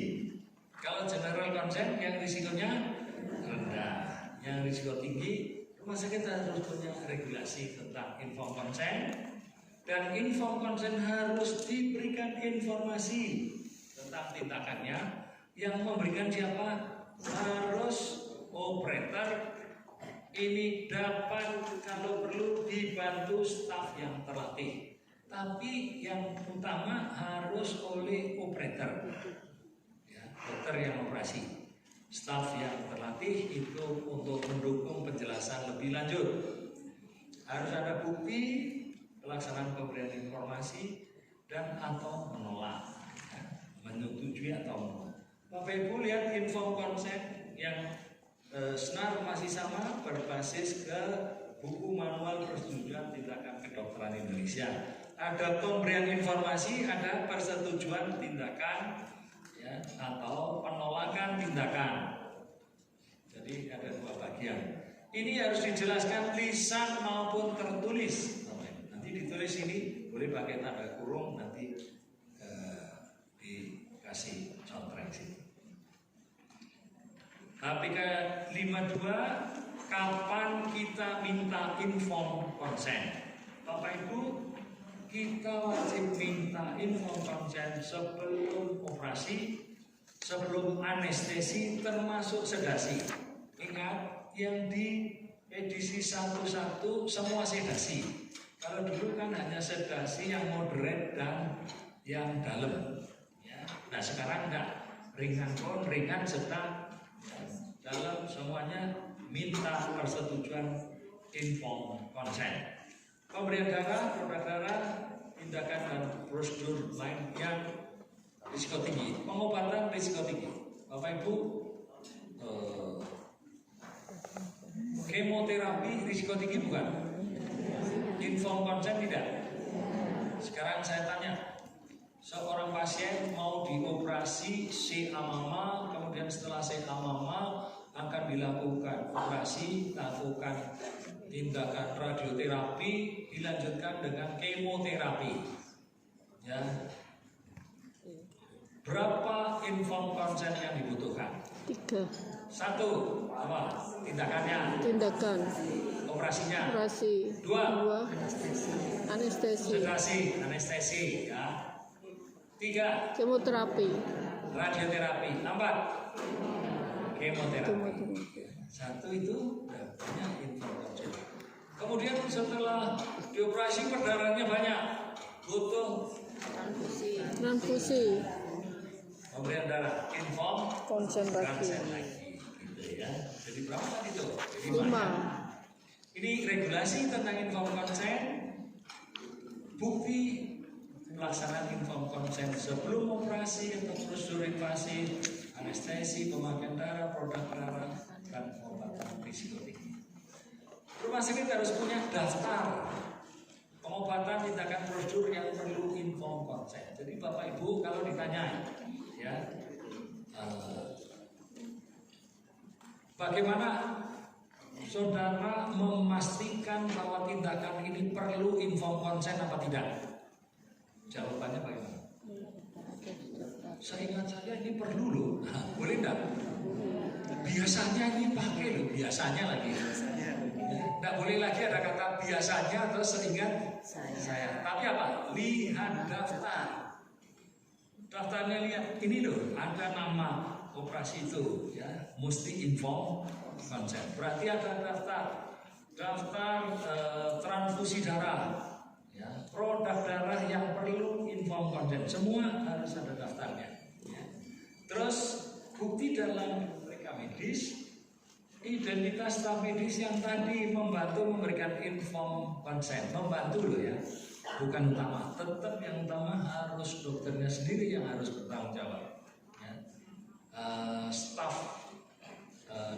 Kalau general consent yang risikonya rendah, yang risiko tinggi, rumah sakit harus punya regulasi tentang inform consent. Dan inform consent harus diberikan informasi tentang tindakannya. Yang memberikan siapa? Harus operator. Ini dapat kalau perlu dibantu staf yang terlatih. Tapi yang utama harus oleh operator, ya, dokter yang operasi. Staf yang terlatih itu untuk mendukung penjelasan lebih lanjut. Harus ada bukti pelaksanaan pemberian informasi dan atau menolak, ya, menyetujui atau menolak. Bapak Ibu lihat inform consent yang senar masih sama, berbasis ke buku manual persetujuan tindakan kedokteran Indonesia. ada pemberian informasi, ada persetujuan tindakan, ya, atau penolakan tindakan. Jadi ada dua bagian. Ini harus dijelaskan lisan maupun tertulis. Nanti ditulis ini boleh pakai tanda kurung, nanti dikasih contreng sini. HPK 52, kapan kita minta inform consent? Bapak Ibu, kita wajib minta inform consent sebelum operasi, sebelum anestesi, termasuk sedasi. Ingat, yang di edisi 11 semua sedasi. Kalau dulu kan hanya sedasi yang moderate dan yang dalam. Ya. Nah sekarang enggak, ringan pun, ringan, sedang, dalam, semuanya minta persetujuan inform consent. Pemberian darah, produk darah, tindakan dan prosedur lain yang risiko tinggi. Pengobatan risiko tinggi. Bapak Ibu, kemoterapi risiko tinggi bukan? Inform consent tidak? Sekarang saya tanya, seorang pasien mau dioperasi CA mama, kemudian setelah CA mama akan dilakukan operasi, lakukan tindakan radioterapi, dilanjutkan dengan kemoterapi. Ya. Berapa inform consent yang dibutuhkan? 3. 1, apa? Tindakannya. Tindakan. Operasinya. Operasi. 2. Anestesi. Anestesi. Ya. 3. Kemoterapi. Radioterapi. 4. Kemoterapi. 1 itu banyak inform consent. Kemudian setelah dioperasi perdarahannya banyak, butuh transfusi. pemberian darah, inform Consent lagi. Gitu ya. Jadi berapa tadi itu? 5. Ini regulasi tentang inform consent. Bukti pelaksanaan inform consent sebelum operasi atau prosedur invasi, anestesi, pemakaian darah, produk darah, dan pengobatan risiko tinggi. Rumah sakit harus punya daftar pengobatan, tindakan, prosedur yang perlu inform consent. Jadi Bapak Ibu kalau ditanya, ya, bagaimana saudara memastikan bahwa tindakan ini perlu inform consent apa tidak? Jawabannya bagaimana? Saya ingat saya ini perlu loh. Nah, boleh enggak? Biasanya ini pakai loh, biasanya lagi. Enggak boleh lagi ada kata biasanya atau seingat saya. Tapi apa? Lihat daftar. Daftarnya lihat, ini loh, ada nama operasi itu, ya, mesti inform consent. Berarti ada daftar transfusi darah, ya, produk darah yang perlu inform consent. Semua harus ada daftarnya. Ya. Terus bukti dalam reka medis, identitas staf medis yang tadi membantu memberikan inform consent, membantu loh ya. Bukan utama, tetap yang utama harus dokternya sendiri yang harus bertanggung jawab. Ya. Staf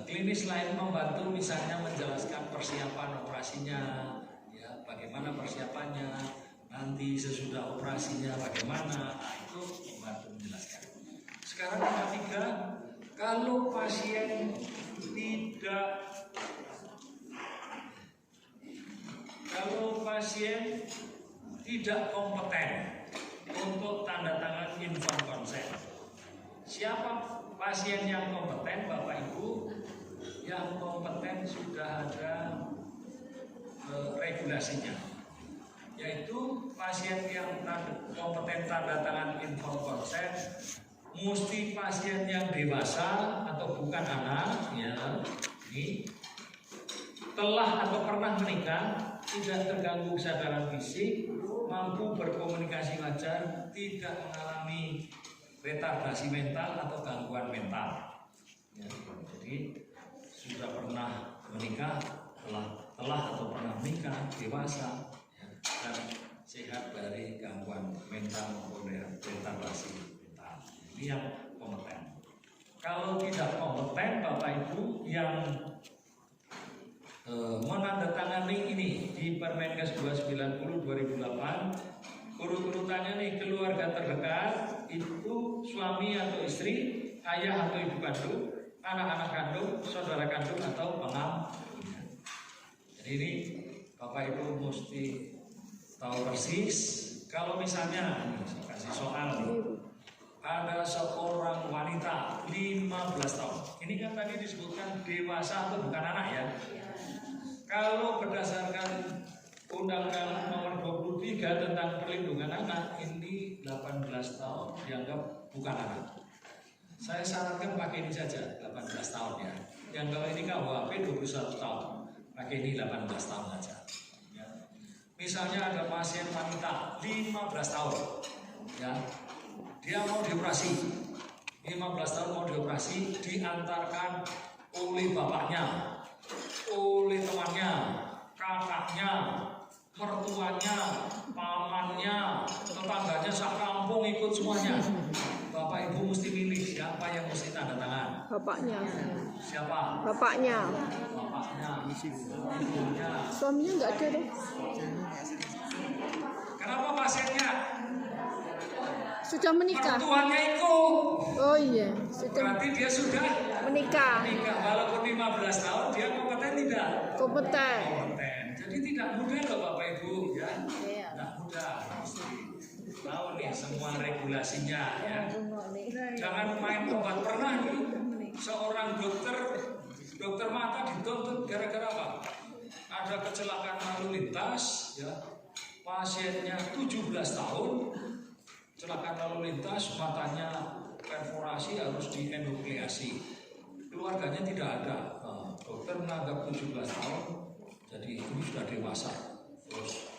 klinis lain membantu, misalnya menjelaskan persiapan operasinya, ya, bagaimana persiapannya, nanti sesudah operasinya bagaimana, nah, itu membantu menjelaskan. Sekarang yang ketiga, kalau pasien tidak kompeten untuk tanda tangan inform consent. Siapa pasien yang kompeten, Bapak Ibu? Yang kompeten sudah ada regulasinya, yaitu pasien yang kompeten tanda tangan inform consent mesti pasien yang dewasa atau bukan anak, ya, ini telah atau pernah menikah, tidak terganggu kesadaran fisik, mampu berkomunikasi wajar, tidak mengalami retardasi mental atau gangguan mental. Ya, jadi sudah pernah menikah, telah atau pernah menikah, dewasa, ya, dan sehat dari gangguan mental maupun retardasi mental. Ini yang kompeten. Kalau tidak kompeten, Bapak Ibu yang menandatangani ini di Permenkes 290/2008 urut-urutannya nih, keluarga terdekat itu suami atau istri, ayah atau ibu kandung, anak-anak kandung, saudara kandung atau pengampunya. Jadi ini Bapak Ibu mesti tahu persis. Kalau misalnya ini saya kasih soal nih, ada seorang wanita 15 tahun. Ini kan tadi disebutkan dewasa atau bukan anak ya. Kalau berdasarkan Undang-Undang Nomor 23 tentang Perlindungan Anak, ini 18 tahun dianggap bukan anak. Saya sarankan pakai ini saja, 18 tahun ya. Yang kalau ini KUHP 21 tahun, pakai ini 18 tahun saja. Ya. Misalnya ada pasien wanita 15 tahun, ya, dia mau dioperasi, 15 tahun mau dioperasi, diantarkan oleh bapaknya, oleh temannya, kakaknya, mertuanya, pamannya, tetangganya, sak kampung ikut semuanya. Bapak Ibu mesti milih siapa yang mesti tanda tangan. Bapaknya. Siapa? Bapaknya. Bapaknya, ibunya. Suaminya nggak ada tuh. Kenapa pasiennya? Sudah menikah. Mertuanya ikut. Oh iya, sudah Berarti dia sudah menikah. menikah. Walaupun 15 tahun dia kompeten tidak? Kompeten. Kompeten. Jadi tidak mudah loh Bapak Ibu ya. Iya. Tidak mudah. Mesti tahu nih semua regulasinya ya. Jangan main obat. Pernah nih seorang dokter mata dituntut gara-gara apa? Ada kecelakaan lalu lintas ya. Pasiennya 17 tahun. Kecelakaan lalu lintas, matanya perforasi harus dienukleasi. Keluarganya tidak ada. Nah, dokter menganggap 17 tahun, jadi ini sudah dewasa. Terus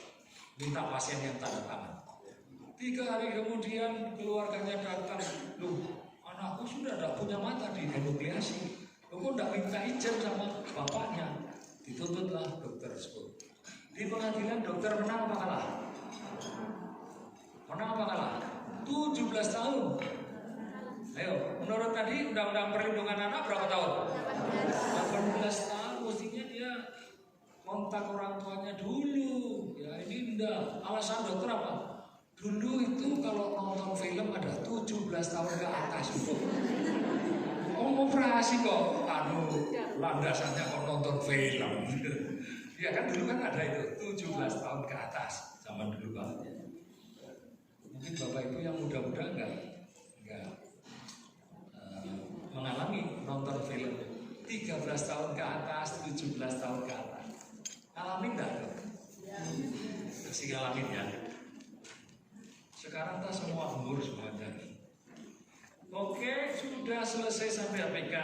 minta pasien yang tanda tangan. 3 hari kemudian keluarganya datang, loh anakku sudah tidak punya mata dienukleasi. Kok tidak minta izin sama bapaknya? Dituntutlah dokter tersebut. Di pengadilan dokter menang apa kalah? Menang apa kalah? 17 tahun. Ayo, menurut tadi Undang-Undang Perlindungan Anak berapa tahun? 18 tahun. Mestinya dia kontak orang tuanya dulu. Ya ini enggak. Alasan dokter apa? Dulu itu kalau nonton film ada 17 tahun ke atas. Operasi kok. Landasannya kok nonton film. Ya kan dulu kan ada itu 17 tahun ke atas zaman dulu banget. Mungkin Bapak Ibu yang muda-muda enggak mengalami nonton film 13 tahun ke atas, 17 tahun ke atas. Ngalamin enggak tuh? Masih ngalamin ya. Sekarang kita semua umur semuanya. Oke, sudah selesai sampai APK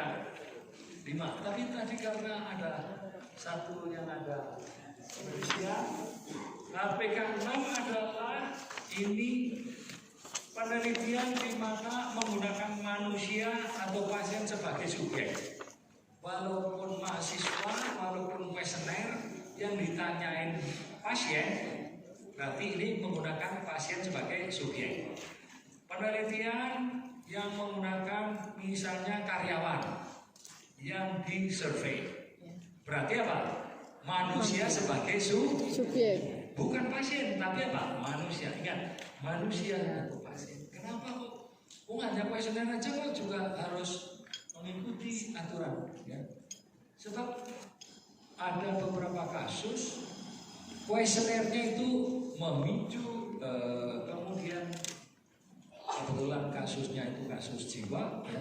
5. Tapi tadi karena ada satu yang ada Indonesia, APK 6 adalah ini penelitian di mana menggunakan manusia atau pasien sebagai subjek. Walaupun mahasiswa, walaupun kuesioner yang ditanyain pasien, berarti ini menggunakan pasien sebagai subjek. Penelitian yang menggunakan misalnya karyawan yang disurvey, berarti apa? Manusia sebagai subjek. Bukan pasien, tapi apa? Manusia. Ingat, manusia atau pasien. Kenapa kok? Hanya kuesioner aja kok juga harus mengikuti aturan. Ya. Sebab ada beberapa kasus kuesionernya itu memicu kemudian kebetulan kasusnya itu kasus jiwa, ya,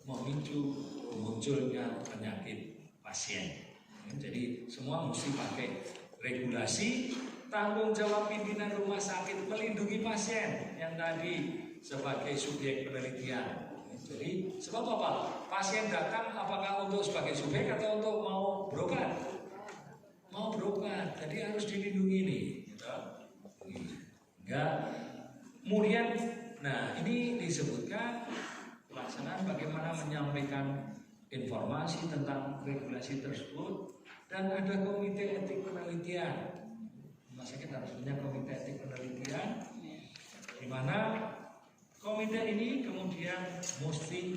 memicu munculnya penyakit pasien. Jadi semua mesti pakai regulasi. Tanggung jawab pimpinan rumah sakit melindungi pasien yang tadi sebagai subjek penelitian. Jadi sebab apa? Pasien datang apakah untuk sebagai subjek atau untuk mau berobat? Mau berobat, jadi harus dilindungi nih. Enggak. Kemudian, nah ini disebutkan pelaksanaan bagaimana menyampaikan informasi tentang regulasi tersebut dan ada komite etik penelitian. Rumah sakit harus punya komite etik penelitian, di mana komite ini kemudian mesti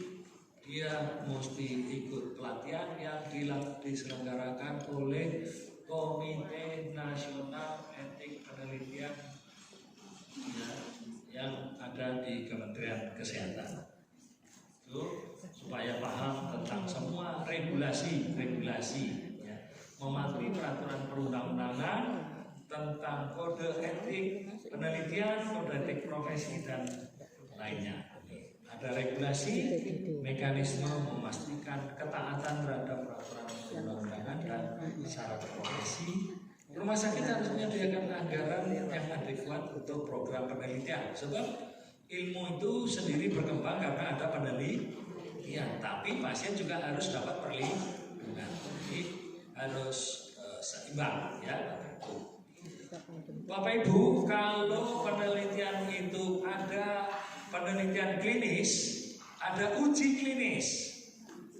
ikut pelatihan yang diselenggarakan oleh Komite Nasional Etik Penelitian ya, yang ada di Kementerian Kesehatan. Itu supaya paham tentang semua regulasi ya, mematuhi peraturan perundang-undangan tentang kode etik penelitian, kode etik profesi dan lainnya. Ada regulasi, mekanisme memastikan ketaatan terhadap peraturan perundang-undangan dan syarat profesi. Rumah sakit harus menyediakan anggaran yang adekuat untuk program penelitian. Sebab ilmu itu sendiri berkembang karena ada penelitian, tapi pasien juga harus dapat perlindungan. Jadi harus seimbang ya. Bapak Ibu, kalau penelitian itu ada penelitian klinis, ada uji klinis.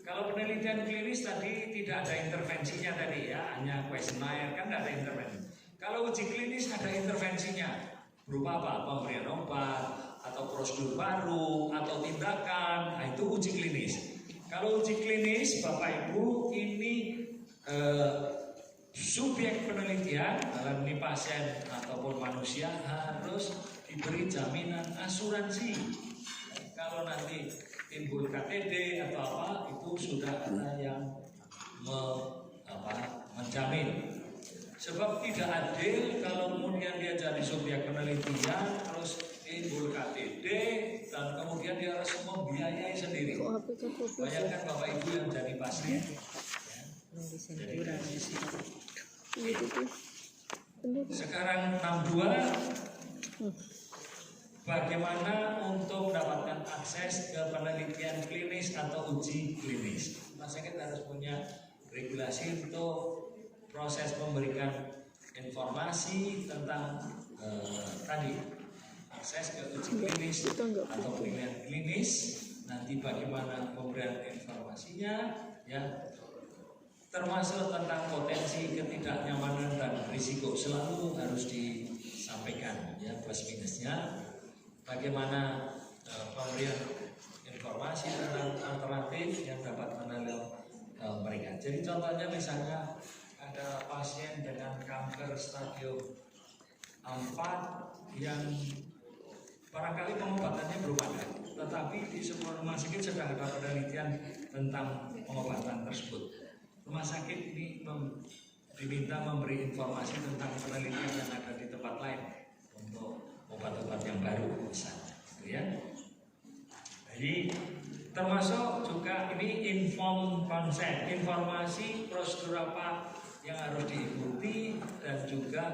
Kalau penelitian klinis tadi tidak ada intervensinya tadi ya, hanya kuesioner, kan tidak ada intervensi. Kalau uji klinis ada intervensinya, berupa apa? Pemberian obat, atau prosedur baru, atau tindakan, nah itu uji klinis. Kalau uji klinis, Bapak Ibu, ini subjek penelitian, dalam ini pasien ataupun manusia harus diberi jaminan asuransi. Kalau nanti timbul KTD atau apa, itu sudah ada yang menjamin. Sebab tidak adil kalau kemudian dia jadi subjek penelitian, terus timbul KTD, dan kemudian dia harus membiayai sendiri. Bayangkan Bapak Ibu yang jadi pasien. Jadi dari sisi. Sekarang 62. Bagaimana untuk mendapatkan akses ke penelitian klinis atau uji klinis? Rumah sakit harus punya regulasi untuk proses memberikan informasi tentang tadi akses ke uji klinis atau penelitian klinis. Nanti bagaimana pemberian informasinya, ya, termasuk tentang potensi ketidaknyamanan dan risiko selalu harus disampaikan, ya, plus minusnya. Bagaimana pemberian informasi tentang alternatif yang dapat menolong mereka. Jadi contohnya misalnya ada pasien dengan kanker stadium 4 yang barangkali pengobatannya belum ada, tetapi di semua rumah sakit sedang ada penelitian tentang pengobatan tersebut. Rumah sakit ini diminta memberi informasi tentang penelitian yang ada di tempat lain untuk obat-obat yang baru misalnya, gitu ya. Jadi termasuk juga ini informed consent, informasi prosedur apa yang harus diikuti, dan juga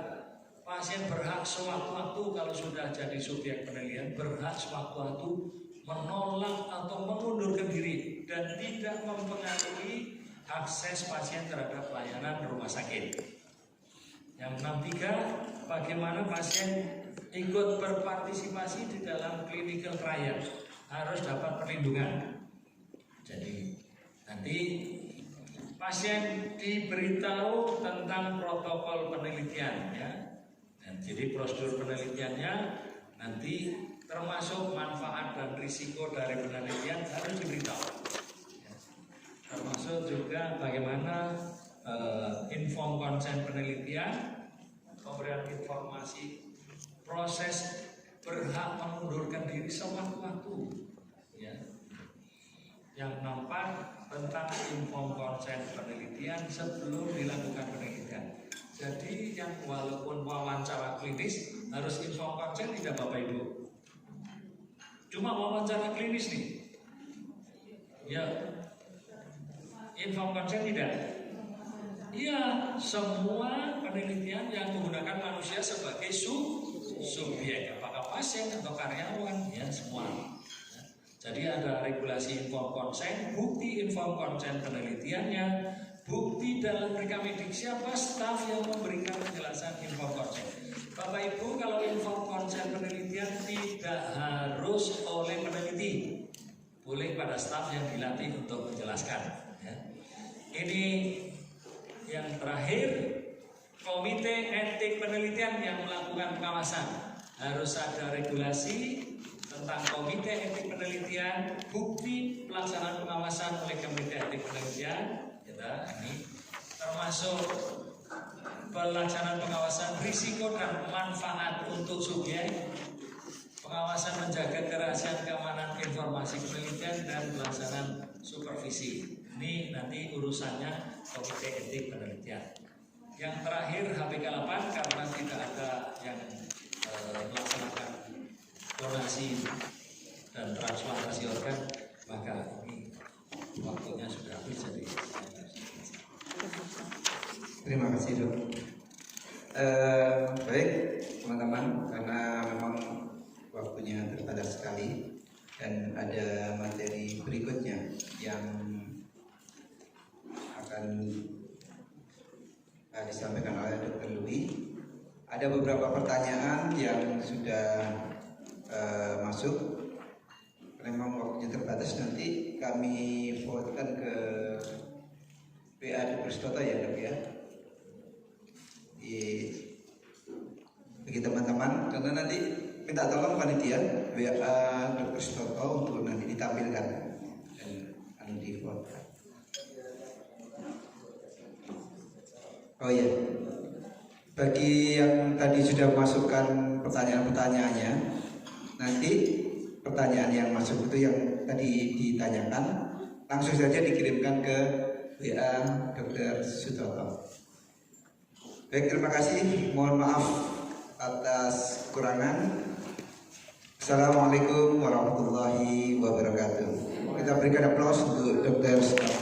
pasien berhak sewaktu-waktu kalau sudah jadi subjek penelitian berhak sewaktu-waktu menolak atau mengundurkan diri dan tidak mempengaruhi akses pasien terhadap pelayanan rumah sakit. Yang 63, bagaimana pasien ikut berpartisipasi di dalam clinical trial, harus dapat perlindungan. Jadi nanti pasien diberitahu tentang protokol penelitian, ya. Dan jadi prosedur penelitiannya nanti termasuk manfaat dan risiko dari penelitian harus diberitahu. Ya. Termasuk juga bagaimana inform consent penelitian, pemberian informasi proses berhak mengundurkan diri sewaktu-waktu, ya. Yang 64 tentang inform consent penelitian sebelum dilakukan penelitian. Jadi yang walaupun wawancara klinis harus inform consent tidak Bapak Ibu? Cuma wawancara klinis nih, ya. Inform consent tidak? Iya, semua penelitian yang menggunakan manusia sebagai subjek, apakah pasien atau karyawan, ya semua. Jadi ada regulasi inform consent, bukti inform consent penelitiannya, bukti dalam rekamedik siapa staf yang memberikan penjelasan inform consent. Bapak Ibu, kalau inform consent penelitian tidak harus oleh peneliti, boleh pada staf yang dilatih untuk menjelaskan. Ya. Ini yang terakhir, komite etik penelitian yang melakukan pengawasan harus ada regulasi tentang komite etik penelitian, bukti pelaksanaan pengawasan oleh komite etik penelitian. Ini termasuk pelaksanaan pengawasan risiko dan manfaat untuk subjek, pengawasan menjaga kerahasiaan keamanan informasi penelitian, dan pelaksanaan supervisi. Ini nanti urusannya Komite Etik Penelitian. Yang terakhir HPK 8 karena tidak ada yang melaksanakan donasi dan transplantasi organ, maka ini waktunya sudah habis. Jadi terima kasih dok. Baik teman-teman, karena memang waktunya terbatas sekali dan ada materi berikutnya yang akan disampaikan oleh Dr. Louis. Ada beberapa pertanyaan yang sudah masuk. Memang waktunya terbatas, nanti kami forwardkan ke WA Dr. Stoto ya dok ya. Bagi teman-teman, karena nanti minta tolong panitia WA Dr. Stoto untuk nanti ditampilkan dan di forwardkan. Oh iya, bagi yang tadi sudah masukkan pertanyaan-pertanyaannya, nanti pertanyaan yang masuk itu yang tadi ditanyakan langsung saja dikirimkan ke WA Dr. Sutopo. Baik, terima kasih. Mohon maaf atas kekurangan. Assalamualaikum warahmatullahi wabarakatuh. Kita berikan aplaus untuk Dr. Sutopo.